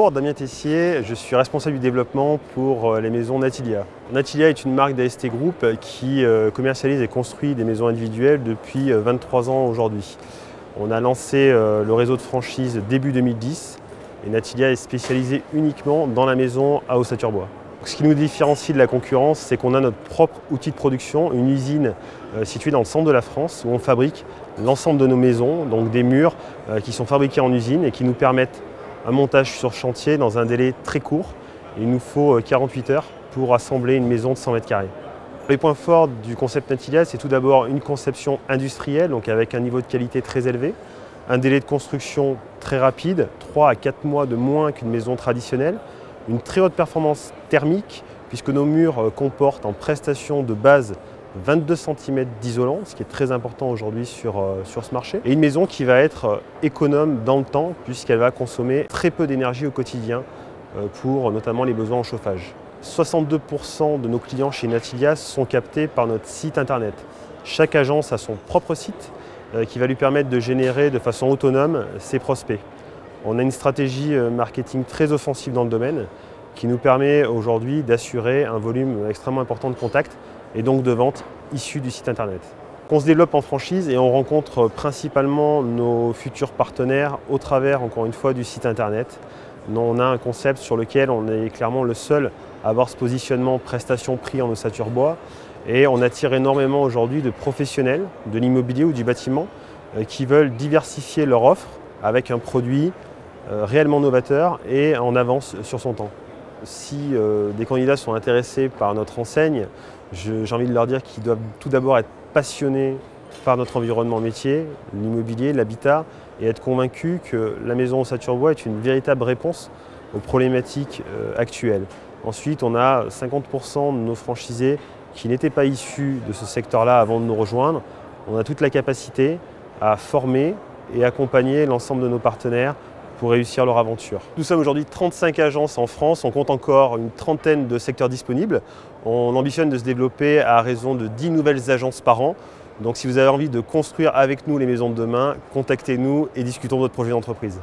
Bonjour, Damien Tessier, je suis responsable du développement pour les maisons Natilia. Natilia est une marque d'AST Group qui commercialise et construit des maisons individuelles depuis 23 ans aujourd'hui. On a lancé le réseau de franchise début 2010 et Natilia est spécialisé uniquement dans la maison à ossature-bois. Ce qui nous différencie de la concurrence, c'est qu'on a notre propre outil de production, une usine située dans le centre de la France où on fabrique l'ensemble de nos maisons, donc des murs qui sont fabriqués en usine et qui nous permettent un montage sur chantier dans un délai très court. Il nous faut 48 heures pour assembler une maison de 100 mètres carrés. Les points forts du concept Natilia, c'est tout d'abord une conception industrielle, donc avec un niveau de qualité très élevé, un délai de construction très rapide, 3 à 4 mois de moins qu'une maison traditionnelle, une très haute performance thermique, puisque nos murs comportent en prestation de base 22 cm d'isolant, ce qui est très important aujourd'hui sur ce marché. Et une maison qui va être économe dans le temps, puisqu'elle va consommer très peu d'énergie au quotidien pour notamment les besoins en chauffage. 62% de nos clients chez Natilia sont captés par notre site internet. Chaque agence a son propre site qui va lui permettre de générer de façon autonome ses prospects. On a une stratégie marketing très offensive dans le domaine qui nous permet aujourd'hui d'assurer un volume extrêmement important de contacts et donc de ventes issues du site internet. On se développe en franchise et on rencontre principalement nos futurs partenaires au travers, encore une fois, du site internet. On a un concept sur lequel on est clairement le seul à avoir ce positionnement prestation-prix en ossature bois et on attire énormément aujourd'hui de professionnels de l'immobilier ou du bâtiment qui veulent diversifier leur offre avec un produit réellement novateur et en avance sur son temps. Si des candidats sont intéressés par notre enseigne, j'ai envie de leur dire qu'ils doivent tout d'abord être passionnés par notre environnement métier, l'immobilier, l'habitat, et être convaincus que la maison ossature bois est une véritable réponse aux problématiques actuelles. Ensuite, on a 50% de nos franchisés qui n'étaient pas issus de ce secteur-là avant de nous rejoindre. On a toute la capacité à former et accompagner l'ensemble de nos partenaires pour réussir leur aventure. Nous sommes aujourd'hui 35 agences en France, on compte encore une trentaine de secteurs disponibles. On ambitionne de se développer à raison de 10 nouvelles agences par an. Donc si vous avez envie de construire avec nous les maisons de demain, contactez-nous et discutons de votre projet d'entreprise.